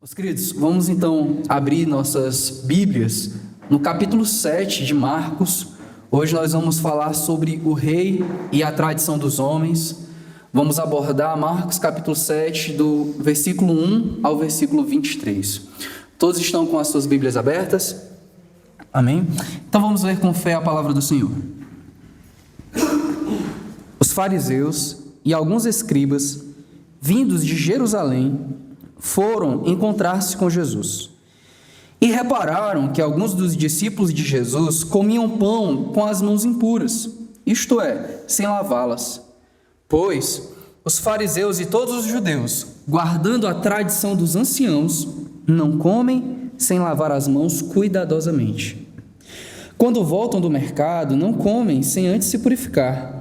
Meus queridos, vamos então abrir nossas Bíblias no capítulo 7 de Marcos. Hoje nós vamos falar sobre o rei e a tradição dos homens. Vamos abordar Marcos capítulo 7, do versículo 1 ao versículo 23. Todos estão com as suas Bíblias abertas? Amém? Então vamos ler com fé a palavra do Senhor. Os fariseus e alguns escribas, vindos de Jerusalém, foram encontrar-se com Jesus e repararam que alguns dos discípulos de Jesus comiam pão com as mãos impuras, isto é, sem lavá-las. Pois os fariseus e todos os judeus, guardando a tradição dos anciãos, não comem sem lavar as mãos cuidadosamente. Quando voltam do mercado, não comem sem antes se purificar.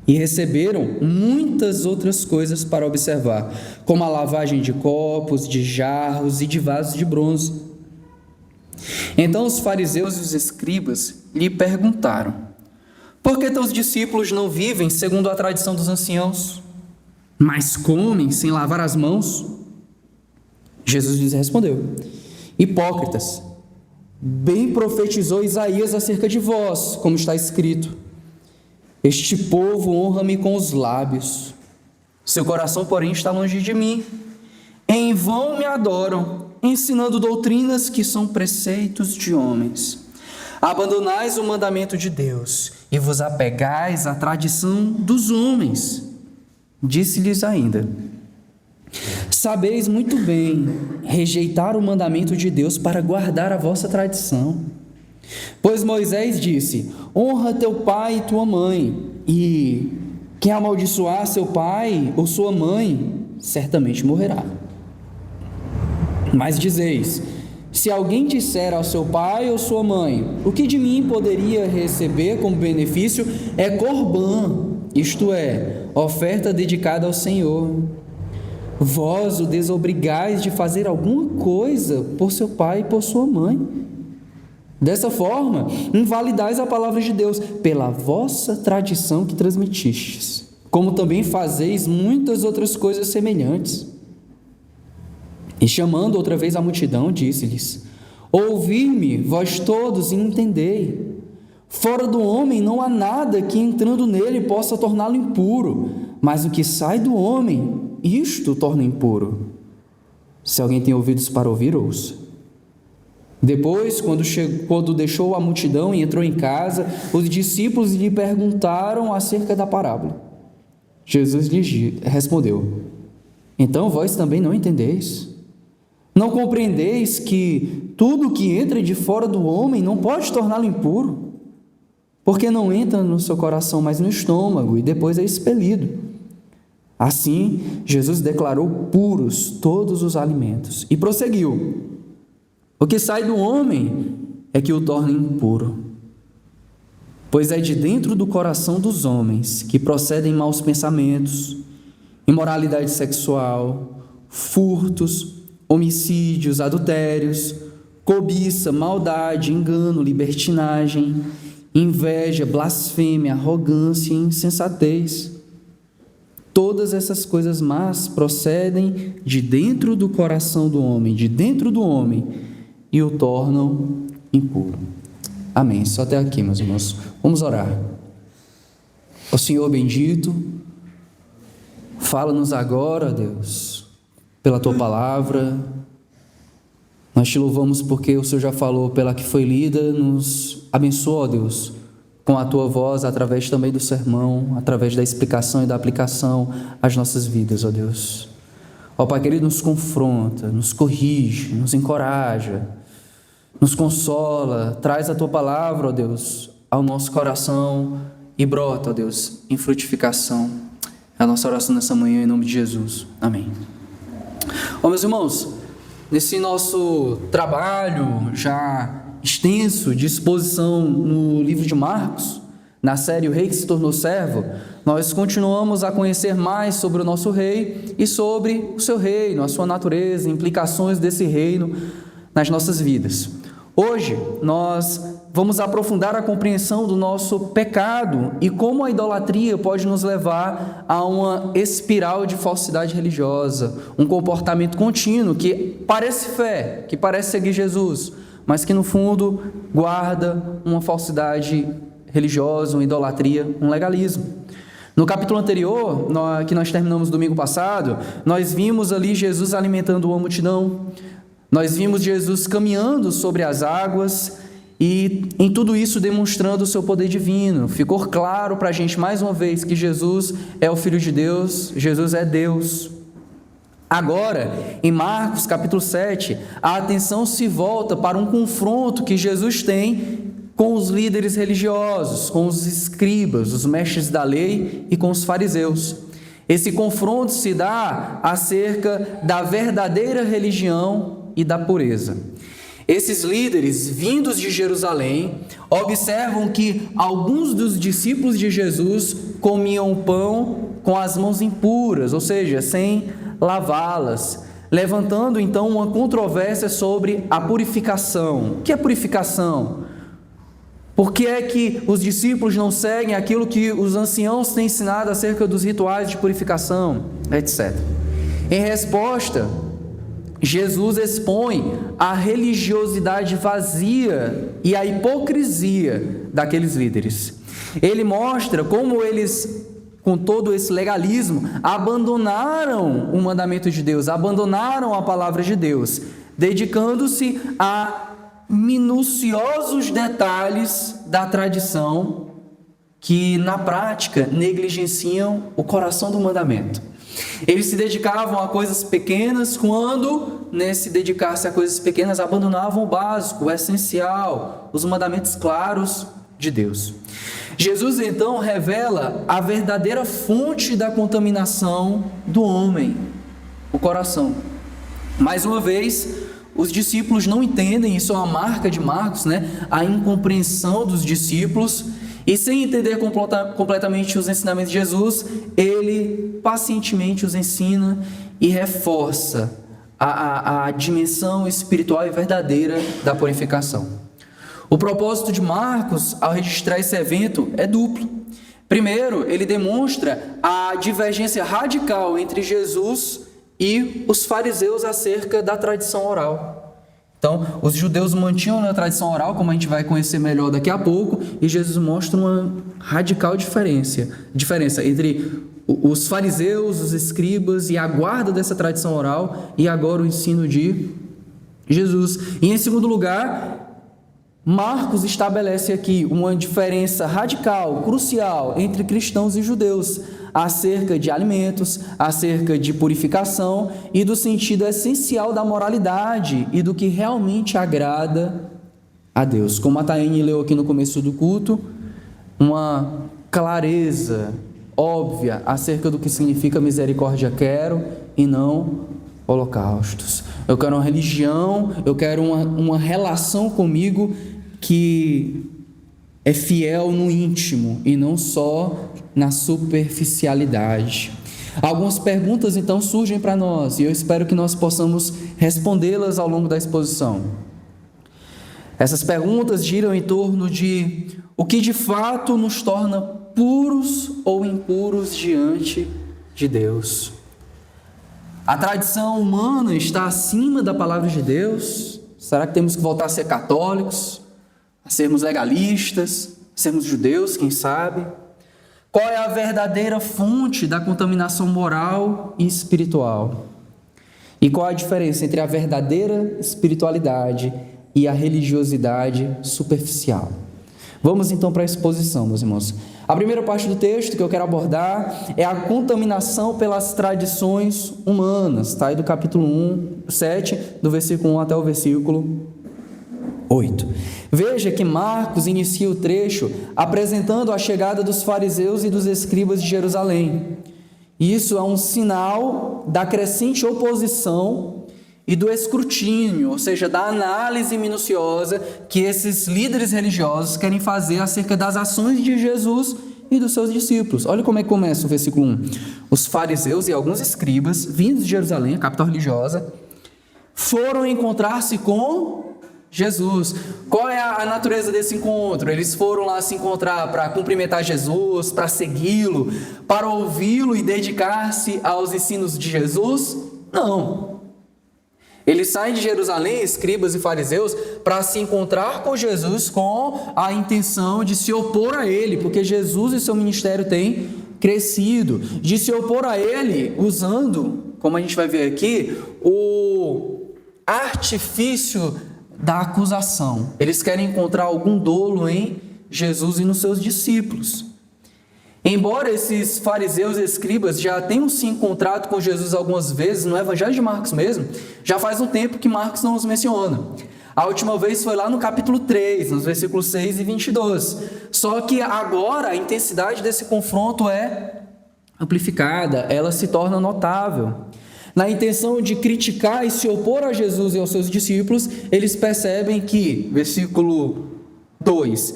E receberam muitas outras coisas para observar, como a lavagem de copos, de jarros e de vasos de bronze. Então os fariseus e os escribas lhe perguntaram: por que teus discípulos não vivem segundo a tradição dos anciãos, mas comem sem lavar as mãos? Jesus lhes respondeu: hipócritas, bem profetizou Isaías acerca de vós, como está escrito: este povo honra-me com os lábios, seu coração, porém, está longe de mim. Em vão me adoram, ensinando doutrinas que são preceitos de homens. Abandonais o mandamento de Deus e vos apegais à tradição dos homens. Disse-lhes ainda: sabeis muito bem rejeitar o mandamento de Deus para guardar a vossa tradição. Pois Moisés disse: honra teu pai e tua mãe, e quem amaldiçoar seu pai ou sua mãe, certamente morrerá. Mas dizeis: se alguém disser ao seu pai ou sua mãe, o que de mim poderia receber como benefício é corbã, isto é, oferta dedicada ao Senhor. Vós o desobrigais de fazer alguma coisa por seu pai e por sua mãe. Dessa forma, invalidais a palavra de Deus pela vossa tradição que transmitistes, como também fazeis muitas outras coisas semelhantes. E chamando outra vez a multidão, disse-lhes: ouvi-me, vós todos, e entendei. Fora do homem não há nada que entrando nele possa torná-lo impuro, mas o que sai do homem, isto o torna impuro. Se alguém tem ouvidos para ouvir, ouça. Depois, quando deixou a multidão e entrou em casa, os discípulos lhe perguntaram acerca da parábola. Jesus lhes respondeu: então vós também não entendeis? Não compreendeis que tudo que entra de fora do homem não pode torná-lo impuro? Porque não entra no seu coração, mas no estômago, e depois é expelido. Assim, Jesus declarou puros todos os alimentos e prosseguiu: o que sai do homem é que o torna impuro, pois é de dentro do coração dos homens que procedem maus pensamentos, imoralidade sexual, furtos, homicídios, adultérios, cobiça, maldade, engano, libertinagem, inveja, blasfêmia, arrogância e insensatez. Todas essas coisas más procedem de dentro do coração do homem, e o tornam impuro. Amém. Só até aqui, meus irmãos. Vamos orar. Ó Senhor bendito, fala-nos agora, Deus, pela Tua palavra. Nós Te louvamos porque o Senhor já falou pela que foi lida. Nos abençoa, ó Deus, com a Tua voz, através também do sermão, através da explicação e da aplicação às nossas vidas, ó Deus. Ó Pai querido, nos confronta, nos corrige, nos encoraja, nos consola, traz a Tua palavra, ó Deus, ao nosso coração e brota, ó Deus, em frutificação. É a nossa oração nessa manhã, em nome de Jesus. Amém. Ó meus irmãos, nesse nosso trabalho já extenso de exposição no livro de Marcos, na série O Rei que se tornou servo, nós continuamos a conhecer mais sobre o nosso rei e sobre o seu reino, a sua natureza, implicações desse reino nas nossas vidas. Hoje, nós vamos aprofundar a compreensão do nosso pecado e como a idolatria pode nos levar a uma espiral de falsidade religiosa, um comportamento contínuo que parece fé, que parece seguir Jesus, mas que no fundo guarda uma falsidade religiosa, uma idolatria, um legalismo. No capítulo anterior, que nós terminamos domingo passado, nós vimos ali Jesus alimentando uma multidão. Nós vimos Jesus caminhando sobre as águas e em tudo isso demonstrando o seu poder divino. Ficou claro para a gente mais uma vez que Jesus é o Filho de Deus, Jesus é Deus. Agora, em Marcos capítulo 7, a atenção se volta para um confronto que Jesus tem com os líderes religiosos, com os escribas, os mestres da lei e com os fariseus. Esse confronto se dá acerca da verdadeira religião e da pureza. Esses líderes, vindos de Jerusalém, observam que alguns dos discípulos de Jesus comiam pão com as mãos impuras, ou seja, sem lavá-las, levantando então uma controvérsia sobre a purificação. O que é purificação? Por que é que os discípulos não seguem aquilo que os anciãos têm ensinado acerca dos rituais de purificação, etc. Em resposta, Jesus expõe a religiosidade vazia e a hipocrisia daqueles líderes. Ele mostra como eles, com todo esse legalismo, abandonaram o mandamento de Deus, abandonaram a palavra de Deus, dedicando-se a minuciosos detalhes da tradição que, na prática, negligenciam o coração do mandamento. Eles se dedicavam a coisas pequenas quando, nesse dedicar-se a coisas pequenas, abandonavam o básico, o essencial, os mandamentos claros de Deus. Jesus, então, revela a verdadeira fonte da contaminação do homem, o coração. Mais uma vez, os discípulos não entendem, isso é uma marca de Marcos, a incompreensão dos discípulos. E sem entender completamente os ensinamentos de Jesus, ele pacientemente os ensina e reforça a dimensão espiritual e verdadeira da purificação. O propósito de Marcos, ao registrar esse evento, é duplo. Primeiro, ele demonstra a divergência radical entre Jesus e os fariseus acerca da tradição oral. Então, os judeus mantinham a tradição oral, como a gente vai conhecer melhor daqui a pouco, e Jesus mostra uma radical diferença entre os fariseus, os escribas e a guarda dessa tradição oral, e agora o ensino de Jesus. E em segundo lugar, Marcos estabelece aqui uma diferença radical, crucial, entre cristãos e judeus, acerca de alimentos, acerca de purificação e do sentido essencial da moralidade e do que realmente agrada a Deus. Como a Taine leu aqui no começo do culto, uma clareza óbvia acerca do que significa misericórdia quero e não holocaustos. Eu quero uma religião, eu quero uma relação comigo que é fiel no íntimo e não só na superficialidade. Algumas perguntas então surgem para nós e eu espero que nós possamos respondê-las ao longo da exposição. Essas perguntas giram em torno de o que de fato nos torna puros ou impuros diante de Deus. A tradição humana está acima da palavra de Deus? Será que temos que voltar a ser católicos, a sermos legalistas, a sermos judeus, quem sabe? Qual é a verdadeira fonte da contaminação moral e espiritual? E qual a diferença entre a verdadeira espiritualidade e a religiosidade superficial? Vamos então para a exposição, meus irmãos. A primeira parte do texto que eu quero abordar é a contaminação pelas tradições humanas, está aí do capítulo 7, do versículo 1 até o versículo 8. Veja que Marcos inicia o trecho apresentando a chegada dos fariseus e dos escribas de Jerusalém. Isso é um sinal da crescente oposição e do escrutínio, ou seja, da análise minuciosa que esses líderes religiosos querem fazer acerca das ações de Jesus e dos seus discípulos. Olha como é que começa o versículo 1. Os fariseus e alguns escribas, vindos de Jerusalém, a capital religiosa, foram encontrar-se com Jesus. Qual é a natureza desse encontro? Eles foram lá se encontrar para cumprimentar Jesus, para segui-lo, para ouvi-lo e dedicar-se aos ensinos de Jesus? Não. Eles saem de Jerusalém, escribas e fariseus, para se encontrar com Jesus com a intenção de se opor a ele, porque Jesus e seu ministério têm crescido, de se opor a ele usando, como a gente vai ver aqui, o artifício da acusação. Eles querem encontrar algum dolo em Jesus e nos seus discípulos. Embora esses fariseus e escribas já tenham se encontrado com Jesus algumas vezes, no Evangelho de Marcos mesmo, já faz um tempo que Marcos não os menciona. A última vez foi lá no capítulo 3, nos versículos 6 e 22. Só que agora a intensidade desse confronto é amplificada, ela se torna notável. Na intenção de criticar e se opor a Jesus e aos seus discípulos, eles percebem que, versículo 2,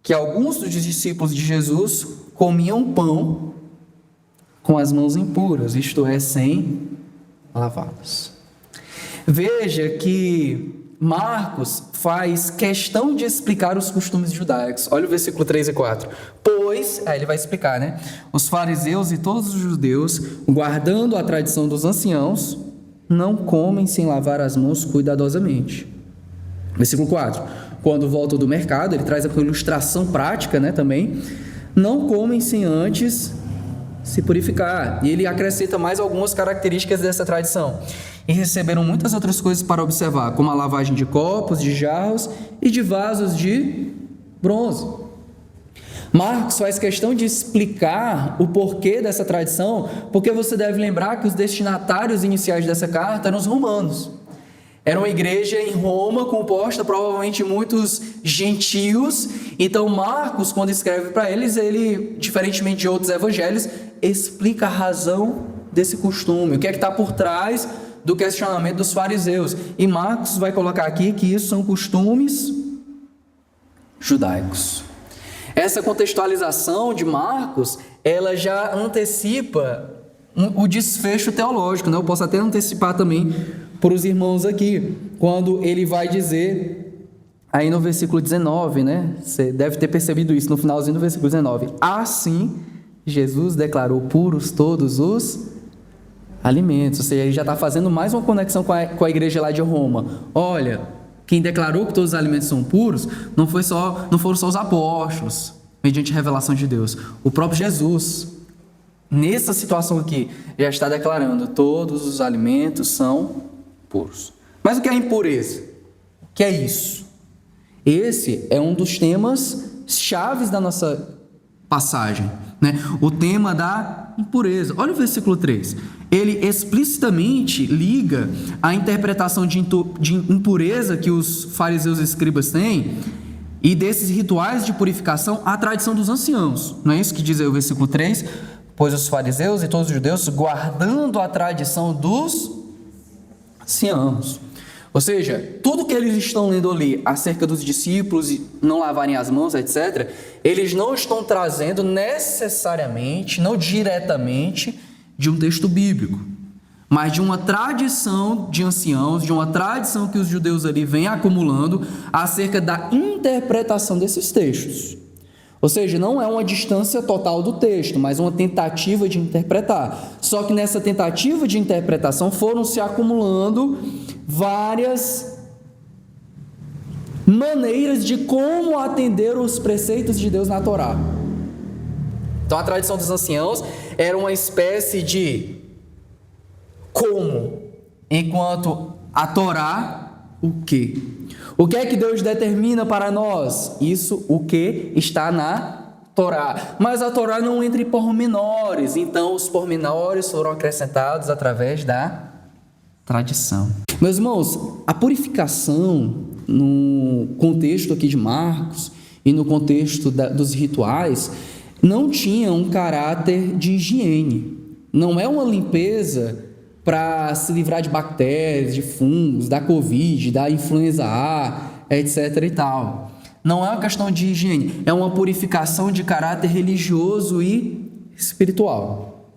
que alguns dos discípulos de Jesus comiam pão com as mãos impuras, isto é, sem lavadas. Veja que Marcos faz questão de explicar os costumes judaicos. Olha o versículo 3 e 4. Pois, aí ele vai explicar, né? Os fariseus e todos os judeus, guardando a tradição dos anciãos, não comem sem lavar as mãos cuidadosamente. Versículo 4. Quando voltam do mercado, ele traz a ilustração prática, né, também. Não comem sem antes se purificar. E ele acrescenta mais algumas características dessa tradição. E receberam muitas outras coisas para observar, como a lavagem de copos, de jarros e de vasos de bronze. Marcos faz questão de explicar o porquê dessa tradição, porque você deve lembrar que os destinatários iniciais dessa carta eram os romanos. Era uma igreja em Roma, composta provavelmente de muitos gentios. Então Marcos, quando escreve para eles, ele, diferentemente de outros evangelhos, explica a razão desse costume, o que é que está por trás do questionamento dos fariseus. E Marcos vai colocar aqui que isso são costumes judaicos. Essa contextualização de Marcos, ela já antecipa o desfecho teológico, né? Eu posso até antecipar também para os irmãos aqui, quando ele vai dizer, aí no versículo 19, né? Você deve ter percebido isso no finalzinho do versículo 19. Assim, Jesus declarou puros todos os alimentos. Ou seja, ele já está fazendo mais uma conexão com a igreja lá de Roma. Olha, quem declarou que todos os alimentos são puros não foram só os apóstolos, mediante revelação de Deus. O próprio Jesus, nessa situação aqui, já está declarando: todos os alimentos são puros. Mas o que é impureza? O que é isso? Esse é um dos temas chaves da nossa passagem, né? O tema da impureza. Olha o versículo 3. Ele explicitamente liga a interpretação de impureza que os fariseus e escribas têm e desses rituais de purificação à tradição dos anciãos. Não é isso que diz aí o versículo 3? Pois os fariseus e todos os judeus, guardando a tradição dos anciãos. Ou seja, tudo que eles estão lendo ali acerca dos discípulos e não lavarem as mãos, etc., eles não estão trazendo necessariamente, não diretamente, de um texto bíblico, mas de uma tradição de anciãos, de uma tradição que os judeus ali vêm acumulando acerca da interpretação desses textos. Ou seja, não é uma distância total do texto, mas uma tentativa de interpretar. Só que nessa tentativa de interpretação foram se acumulando várias maneiras de como atender os preceitos de Deus na Torá. Então a tradição dos anciãos era uma espécie de como, enquanto a Torá, o que? O que é que Deus determina para nós? Isso, o que está na Torá. Mas a Torá não entra em pormenores, então os pormenores foram acrescentados através da tradição. Meus irmãos, a purificação no contexto aqui de Marcos e no contexto dos rituais não tinha um caráter de higiene. Não é uma limpeza para se livrar de bactérias, de fungos, da Covid, da influenza A, etc. e tal. Não é uma questão de higiene, é uma purificação de caráter religioso e espiritual.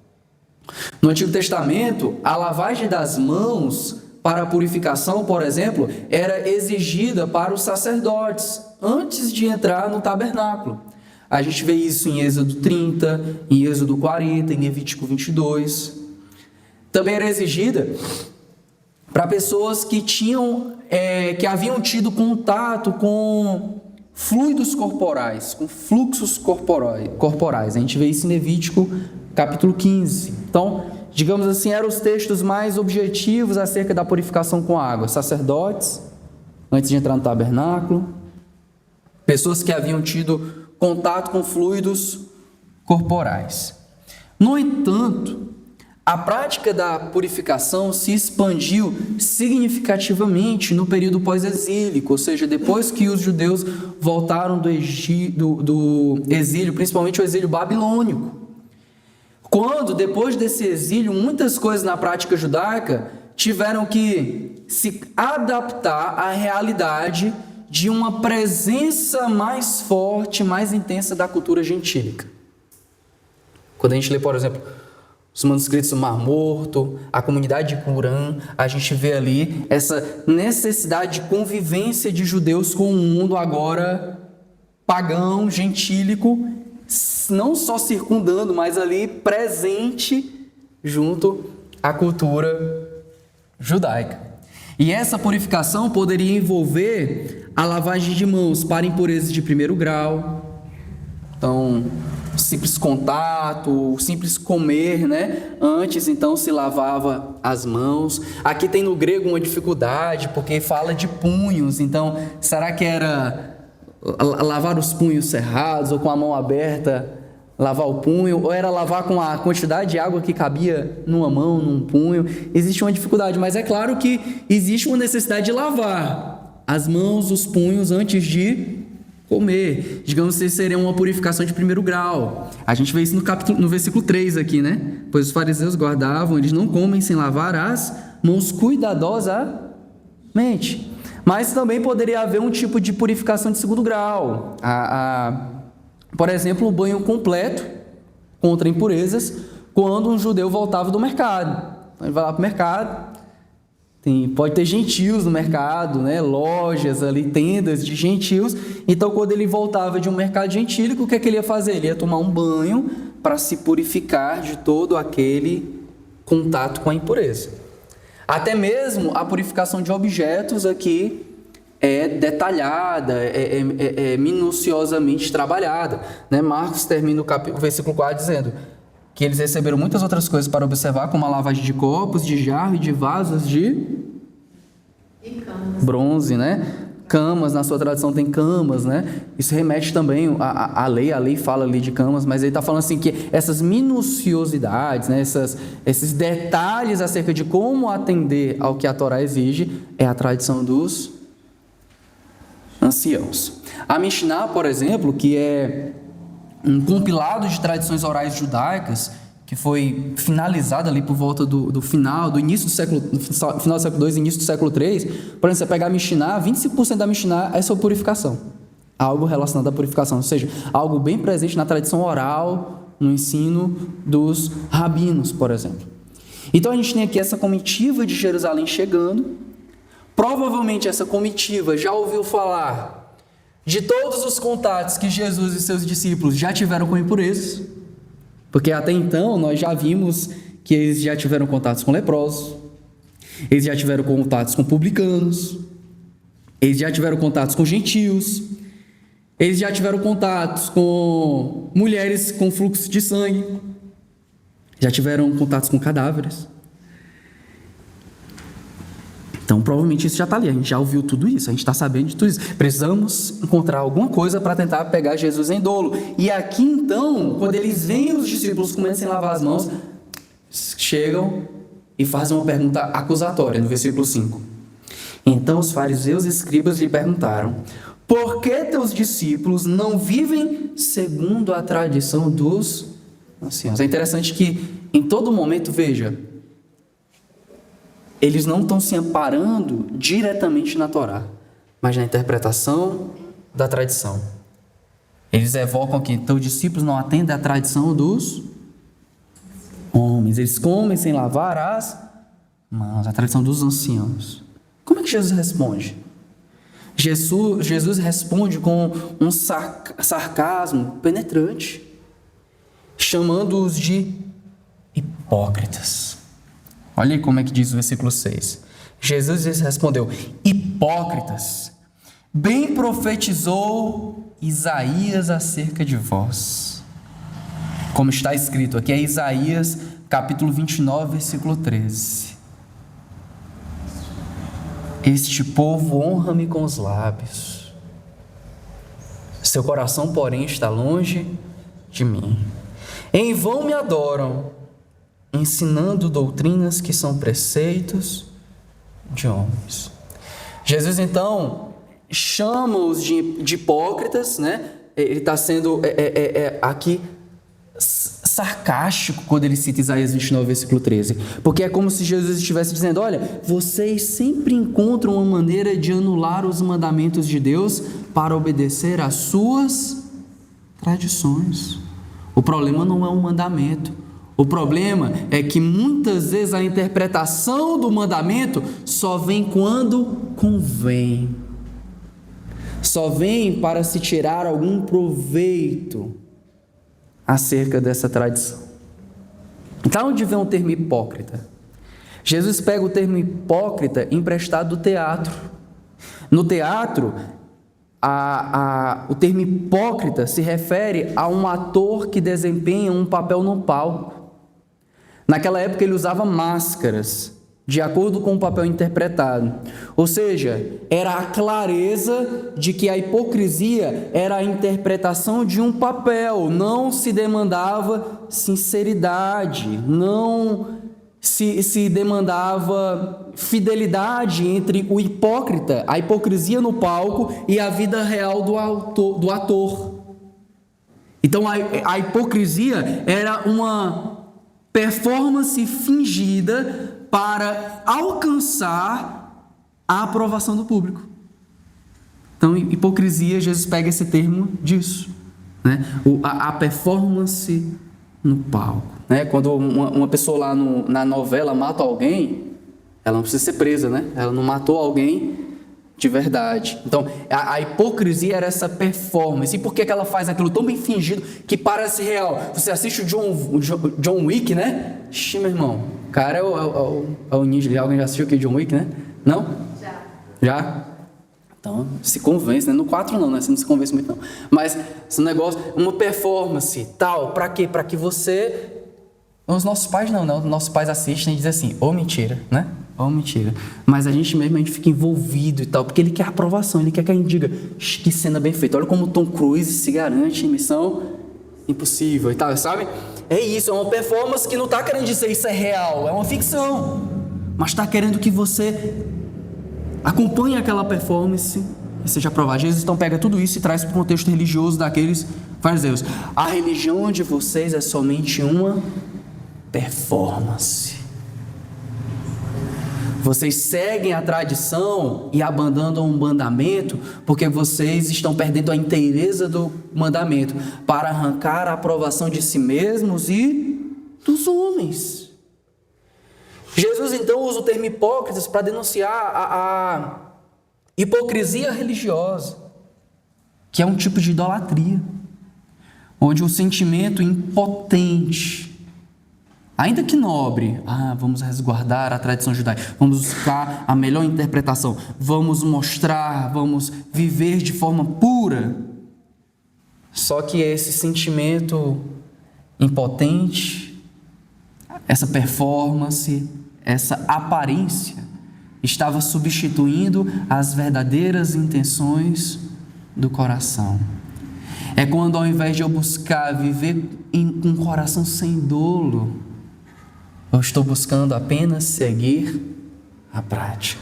No Antigo Testamento, a lavagem das mãos para a purificação, por exemplo, era exigida para os sacerdotes antes de entrar no tabernáculo. A gente vê isso em Êxodo 30, em Êxodo 40, em Levítico 22. Também era exigida para pessoas que haviam tido contato com fluidos corporais, com fluxos corporais. A gente vê isso em Levítico capítulo 15. Então, digamos assim, eram os textos mais objetivos acerca da purificação com água. Sacerdotes, antes de entrar no tabernáculo, pessoas que haviam tido contato com fluidos corporais. No entanto, a prática da purificação se expandiu significativamente no período pós-exílico, ou seja, depois que os judeus voltaram do exílio, principalmente o exílio babilônico. Quando, depois desse exílio, muitas coisas na prática judaica tiveram que se adaptar à realidade de uma presença mais forte, mais intensa da cultura gentílica. Quando a gente lê, por exemplo, os manuscritos do Mar Morto, a comunidade de Qumran, a gente vê ali essa necessidade de convivência de judeus com o mundo agora pagão, gentílico, não só circundando, mas ali presente junto à cultura judaica. E essa purificação poderia envolver a lavagem de mãos para impurezas de primeiro grau. Então, simples contato, simples comer, né? Antes, então, se lavava as mãos. Aqui tem no grego uma dificuldade, porque fala de punhos. Então, será que era lavar os punhos cerrados ou com a mão aberta, lavar o punho? Ou era lavar com a quantidade de água que cabia numa mão, num punho? Existe uma dificuldade, mas é claro que existe uma necessidade de lavar as mãos, os punhos, antes de comer. Digamos que seria uma purificação de primeiro grau. A gente vê isso no versículo 3 aqui, né? Pois os fariseus guardavam, eles não comem sem lavar as mãos cuidadosamente. Mas também poderia haver um tipo de purificação de segundo grau. Por exemplo, o banho completo contra impurezas quando um judeu voltava do mercado. Ele vai lá para o mercado, pode ter gentios no mercado, né? Lojas ali, tendas de gentios. Então, quando ele voltava de um mercado gentílico, o que é que ele ia fazer? Ele ia tomar um banho para se purificar de todo aquele contato com a impureza. Até mesmo a purificação de objetos aqui é detalhada, é minuciosamente trabalhada, né? Marcos termina o versículo 4 dizendo que eles receberam muitas outras coisas para observar, como a lavagem de copos, de jarro e de vasos de bronze, né? Camas, na sua tradução tem camas, né? Isso remete também à lei, a lei fala ali de camas, mas ele está falando assim que essas minuciosidades, né? Esses detalhes acerca de como atender ao que a Torá exige, é a tradição dos anciãos. A Mishnah, por exemplo, que é um compilado de tradições orais judaicas, que foi finalizado ali por volta do final do século II, início do século III. Por exemplo, você pegar a Mishnah, 25% da Mishnah é sobre purificação, algo relacionado à purificação, ou seja, algo bem presente na tradição oral, no ensino dos rabinos, por exemplo. Então a gente tem aqui essa comitiva de Jerusalém chegando. Provavelmente essa comitiva já ouviu falar de todos os contatos que Jesus e seus discípulos já tiveram com impurezas, porque até então nós já vimos que eles já tiveram contatos com leprosos, eles já tiveram contatos com publicanos, eles já tiveram contatos com gentios, eles já tiveram contatos com mulheres com fluxo de sangue, já tiveram contatos com cadáveres. Então, provavelmente isso já está ali, a gente já ouviu tudo isso, a gente está sabendo de tudo isso. Precisamos encontrar alguma coisa para tentar pegar Jesus em dolo. E aqui, então, quando eles veem os discípulos começam a lavar as mãos, chegam e fazem uma pergunta acusatória, no versículo 5. Então, os fariseus e escribas lhe perguntaram: por que teus discípulos não vivem segundo a tradição dos anciãos? É interessante que, em todo momento, veja, eles não estão se amparando diretamente na Torá, mas na interpretação da tradição. Eles evocam que teus discípulos não atendem à tradição dos homens. Eles comem sem lavar as Irmãos, a tradição dos anciãos. Como é que Jesus responde? Jesus responde com um sarcasmo penetrante, chamando-os de hipócritas. Olha aí como é que diz o versículo 6. Jesus lhes respondeu: hipócritas, bem profetizou Isaías acerca de vós. Como está escrito aqui, é Isaías capítulo 29, versículo 13. Este povo honra-me com os lábios, seu coração, porém, está longe de mim. Em vão me adoram, ensinando doutrinas que são preceitos de homens. Jesus, então, chama-os de hipócritas, né? Ele está sendo aqui sarcástico quando ele cita Isaías 29, versículo 13, porque é como se Jesus estivesse dizendo: olha, vocês sempre encontram uma maneira de anular os mandamentos de Deus para obedecer às suas tradições. O problema não é um mandamento, o problema é que muitas vezes a interpretação do mandamento só vem quando convém, só vem para se tirar algum proveito acerca dessa tradição. Então, onde vem o termo hipócrita? Jesus pega o termo hipócrita emprestado do teatro. No teatro, o termo hipócrita se refere a um ator que desempenha um papel no palco. Naquela época ele usava máscaras, de acordo com o papel interpretado. Ou seja, era a clareza de que a hipocrisia era a interpretação de um papel, não se demandava sinceridade, não se demandava fidelidade entre o hipócrita, a hipocrisia no palco e a vida real do ator. Então a hipocrisia era uma performance fingida para alcançar a aprovação do público. Então, hipocrisia, Jesus pega esse termo disso, né? A performance no palco, né? Quando uma pessoa lá na novela mata alguém, ela não precisa ser presa, né? Ela não matou alguém de verdade. Então, a hipocrisia era essa performance. E por que ela faz aquilo tão bem fingido que parece real? Você assiste o John Wick, né? Ixi, meu irmão, o cara é o ninja. Alguém já assistiu aqui John Wick, né? Não? Já? Então, se convence, né? No 4 não, né? Você não se convence muito não. Mas esse negócio, uma performance, tal, pra quê? Pra que você... Os nossos pais não. Nossos pais assistem e dizem assim, mentira, né? Mentira. Mas a gente fica envolvido e tal, porque ele quer aprovação, ele quer que a gente diga, que cena bem feita. Olha como Tom Cruise se garante em Missão Impossível e tal, sabe? É isso, é uma performance que não está querendo dizer isso é real, é uma ficção, mas está querendo que você acompanhe aquela performance e seja aprovado. Jesus então pega tudo isso e traz para o contexto religioso daqueles fariseus. A religião de vocês é somente uma performance. Vocês seguem a tradição e abandonam o mandamento porque vocês estão perdendo a inteireza do mandamento para arrancar a aprovação de si mesmos e dos homens. Jesus então usa o termo hipócritas para denunciar a hipocrisia religiosa, que é um tipo de idolatria, onde o sentimento impotente, ainda que nobre, vamos resguardar a tradição judaica, vamos buscar a melhor interpretação, vamos mostrar, vamos viver de forma pura. Só que esse sentimento impotente, essa performance, essa aparência, estava substituindo as verdadeiras intenções do coração. É quando, ao invés de eu buscar viver com um coração sem dolo, eu estou buscando apenas seguir a prática.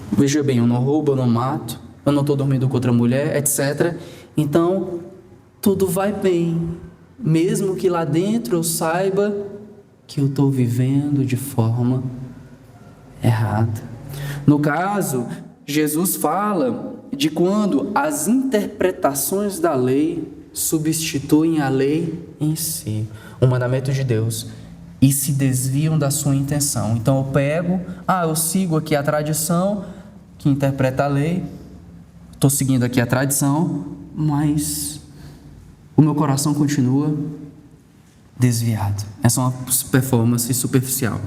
Veja bem, eu não roubo, eu não mato, eu não estou dormindo com outra mulher, etc. Então, tudo vai bem, mesmo que lá dentro eu saiba que eu estou vivendo de forma errada. No caso, Jesus fala de quando as interpretações da lei substituem a lei em si, o mandamento de Deus, e se desviam da sua intenção. Então eu sigo aqui a tradição que interpreta a lei, estou seguindo aqui a tradição, mas o meu coração continua desviado. Essa é uma performance superficial.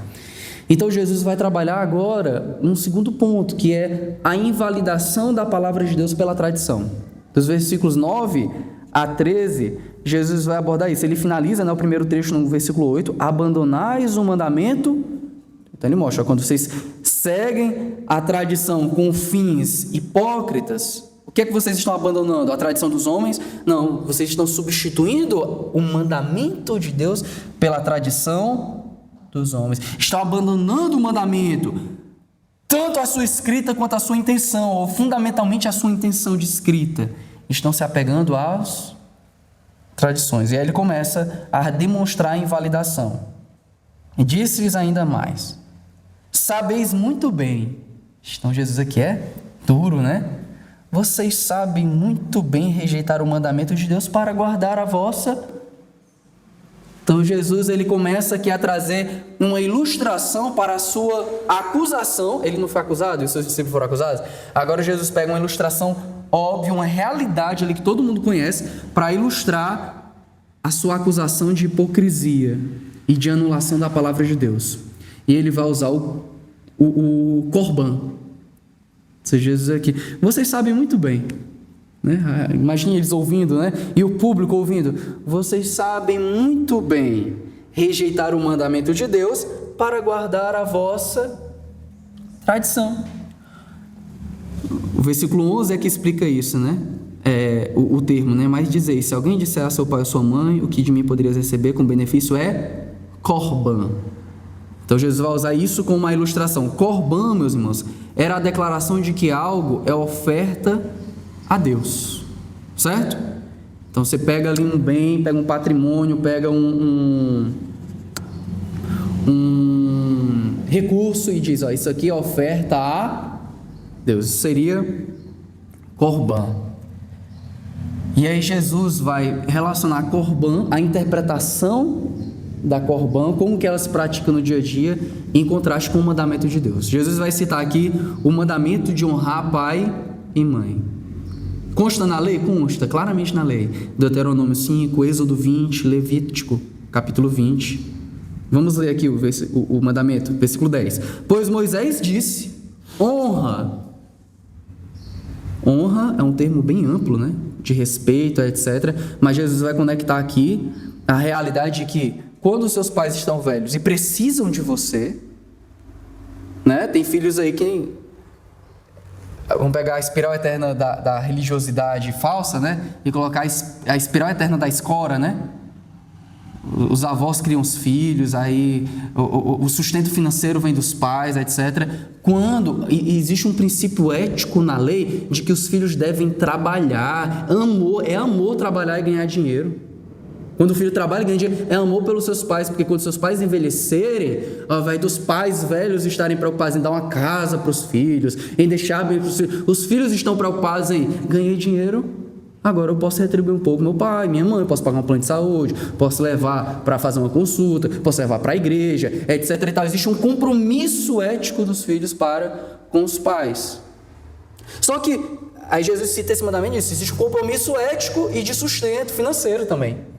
Então Jesus vai trabalhar agora um segundo ponto, que é a invalidação da palavra de Deus pela tradição. Dos versículos 9 a 13, Jesus vai abordar isso. Ele finaliza, o primeiro trecho no versículo 8, abandonais o mandamento. Então ele mostra, quando vocês seguem a tradição com fins hipócritas, o que é que vocês estão abandonando? A tradição dos homens? Não, vocês estão substituindo o mandamento de Deus pela tradição dos homens. Estão abandonando o mandamento, tanto a sua escrita quanto a sua intenção, ou fundamentalmente a sua intenção de escrita. Estão se apegando às tradições. E aí ele começa a demonstrar a invalidação. E disse-lhes ainda mais: sabeis muito bem. Então Jesus aqui é duro, né? Vocês sabem muito bem rejeitar o mandamento de Deus para guardar a vossa. Então Jesus ele começa aqui a trazer uma ilustração para a sua acusação. Ele não foi acusado, os seus discípulos foram acusados. Agora Jesus pega uma ilustração óbvia, uma realidade ali que todo mundo conhece, para ilustrar a sua acusação de hipocrisia e de anulação da palavra de Deus. E ele vai usar o Corban. Jesus aqui, vocês sabem muito bem, né? Imagine eles ouvindo, né? E o público ouvindo. Vocês sabem muito bem rejeitar o mandamento de Deus para guardar a vossa tradição. O versículo 11 é que explica isso, né? O termo, né? Mas dizeis, se alguém disser a seu pai ou sua mãe, o que de mim poderias receber com benefício é Corban. Então Jesus vai usar isso como uma ilustração. Corban, meus irmãos, era a declaração de que algo é oferta a Deus, certo? Então você pega ali um bem, pega um patrimônio, pega um recurso e diz, isso aqui é oferta a Deus. Isso seria Corban. E aí Jesus vai relacionar Corban, a interpretação da Corban, como que ela se pratica no dia a dia, em contraste com o mandamento de Deus. Jesus vai citar aqui o mandamento de honrar pai e mãe. Consta na lei? Consta, claramente na lei. Deuteronômio 5, Êxodo 20, Levítico, capítulo 20. Vamos ler aqui o mandamento, versículo 10. Pois Moisés disse, honra. Honra é um termo bem amplo, né? De respeito, etc. Mas Jesus vai conectar aqui a realidade de que quando os seus pais estão velhos e precisam de você, né? Tem filhos aí que vamos pegar a espiral eterna da religiosidade falsa, né? E colocar a espiral eterna da escora, né? Os avós criam os filhos, aí o sustento financeiro vem dos pais, etc. Quando existe um princípio ético na lei de que os filhos devem trabalhar, é amor trabalhar e ganhar dinheiro. Quando o filho trabalha e ganha dinheiro, é amor pelos seus pais, porque quando seus pais envelhecerem, ao invés dos pais velhos estarem preocupados em dar uma casa para os filhos, em deixar bem para os filhos, os filhos estão preocupados em ganhar dinheiro, agora eu posso retribuir um pouco meu pai, minha mãe, posso pagar um plano de saúde, posso levar para fazer uma consulta, posso levar para a igreja, etc. E tal. Existe um compromisso ético dos filhos para com os pais. Só que, aí Jesus cita esse mandamento e diz, existe um compromisso ético e de sustento financeiro também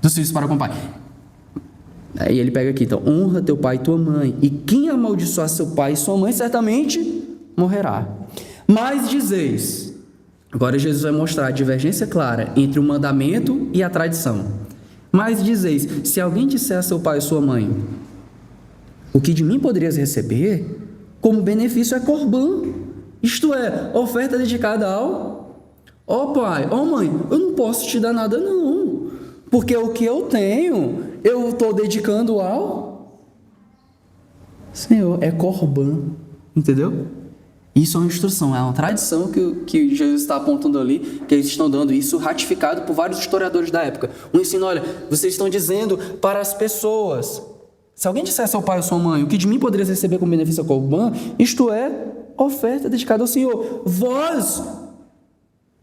dos filhos para com o pai. Aí ele pega aqui, então, honra teu pai e tua mãe, e quem amaldiçoar seu pai e sua mãe certamente morrerá. Mas dizeis, agora Jesus vai mostrar a divergência clara entre o mandamento e a tradição. Mas dizeis, se alguém disser a seu pai e sua mãe, o que de mim poderias receber, como benefício é Corban, isto é, oferta dedicada ao pai, mãe, eu não posso te dar nada não, porque o que eu tenho, eu estou dedicando ao Senhor, é Corban, entendeu? Isso é uma instrução, é uma tradição que Jesus está apontando ali, que eles estão dando isso ratificado por vários historiadores da época. Um ensino, olha, vocês estão dizendo para as pessoas, se alguém disser a seu pai ou sua mãe, o que de mim poderias receber como benefício ao Corban, isto é, oferta dedicada ao Senhor. Vós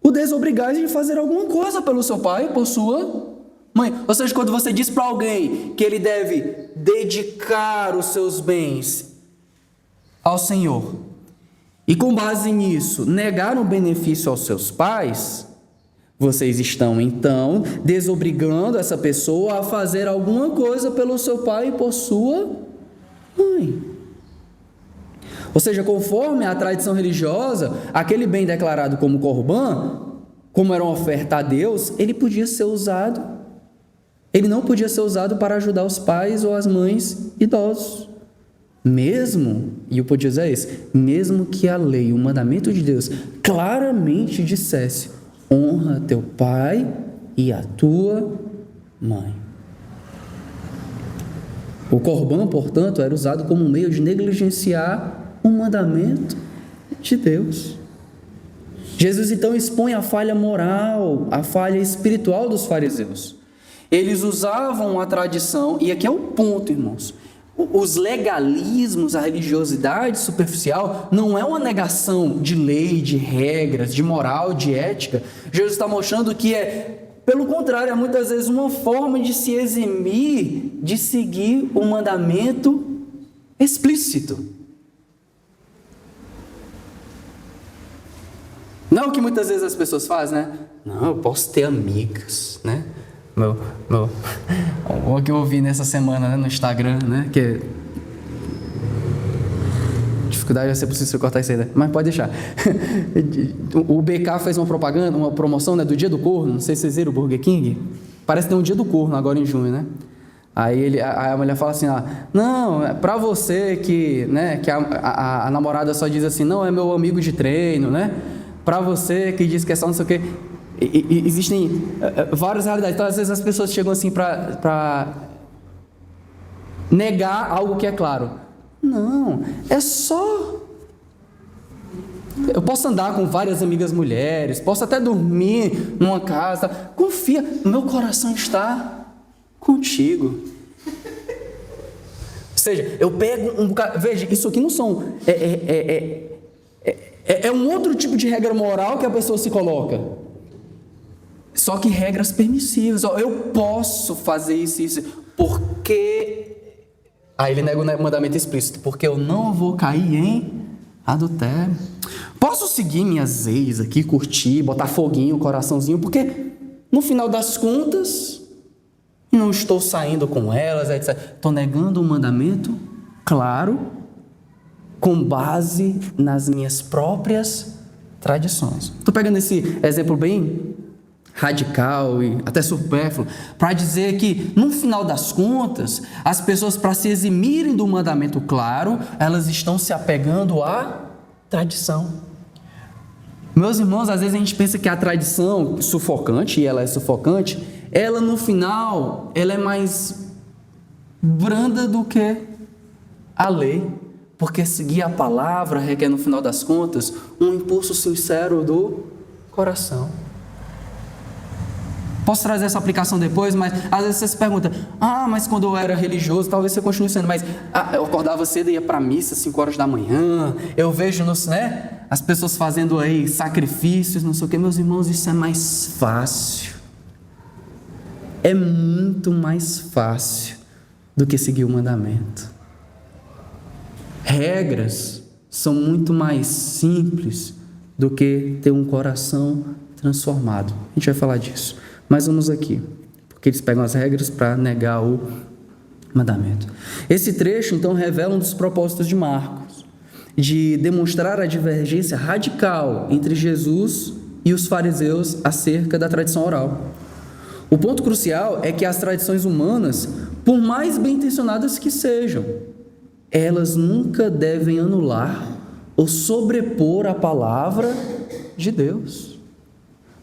o desobrigais de fazer alguma coisa pelo seu pai, por sua mãe. Ou seja, quando você diz para alguém que ele deve dedicar os seus bens ao Senhor, e com base nisso negaram o benefício aos seus pais, vocês estão então desobrigando essa pessoa a fazer alguma coisa pelo seu pai e por sua mãe. Ou seja, conforme a tradição religiosa, aquele bem declarado como corban, como era uma oferta a Deus, ele não podia ser usado para ajudar os pais ou as mães idosos. Mesmo, e eu podia dizer isso, mesmo que a lei, o mandamento de Deus, claramente dissesse: honra teu pai e a tua mãe. O corban, portanto, era usado como um meio de negligenciar o mandamento de Deus. Jesus então expõe a falha moral, a falha espiritual dos fariseus. Eles usavam a tradição, e aqui é o ponto, irmãos, os legalismos, a religiosidade superficial não é uma negação de lei, de regras, de moral, de ética. Jesus está mostrando que pelo contrário, é muitas vezes uma forma de se eximir de seguir o mandamento explícito. Não é o que muitas vezes as pessoas fazem, né? Não, eu posso ter amigas, né? O que eu ouvi nessa semana, né, no Instagram, né? Que dificuldade vai ser possível cortar isso aí, né? Mas pode deixar. O BK fez uma propaganda, uma promoção, né, do Dia do Corno. Não sei se vocês viram o Burger King. Parece que tem um Dia do Corno agora em junho, né? Aí a mulher fala assim, não, é pra você que, né, que a namorada só diz assim, não, é meu amigo de treino, né? Pra você que diz que é só não sei o quê. Existem várias realidades. Então, às vezes as pessoas chegam assim para negar algo que é claro. Não, é só... Eu posso andar com várias amigas mulheres, posso até dormir numa casa. Confia, meu coração está contigo. Ou seja, eu pego um bocado... Veja, isso aqui não são... É um outro tipo de regra moral que a pessoa se coloca. Só que regras permissivas. Eu posso fazer isso, porque... Aí ele nega o mandamento explícito. Porque eu não vou cair em adultério. Posso seguir minhas ex aqui, curtir, botar foguinho, coraçãozinho, porque no final das contas, não estou saindo com elas, etc. Estou negando um mandamento, claro, com base nas minhas próprias tradições. Estou pegando esse exemplo bem radical e até supérfluo, para dizer que, no final das contas, as pessoas, para se eximirem do mandamento claro, elas estão se apegando à tradição. Meus irmãos, às vezes a gente pensa que a tradição sufocante, e ela é sufocante, ela no final, ela é mais branda do que a lei, porque seguir a palavra requer, no final das contas, um impulso sincero do coração. Posso trazer essa aplicação depois, mas às vezes você se pergunta, mas quando eu era religioso, talvez você continue sendo, mas eu acordava cedo e ia para a missa às 5 horas da manhã, eu vejo as pessoas fazendo aí sacrifícios, não sei o que, meus irmãos, isso é mais fácil. É muito mais fácil do que seguir o mandamento. Regras são muito mais simples do que ter um coração transformado. A gente vai falar disso. Mas vamos aqui, porque eles pegam as regras para negar o mandamento. Esse trecho, então, revela um dos propósitos de Marcos, de demonstrar a divergência radical entre Jesus e os fariseus acerca da tradição oral. O ponto crucial é que as tradições humanas, por mais bem intencionadas que sejam, elas nunca devem anular ou sobrepor a palavra de Deus.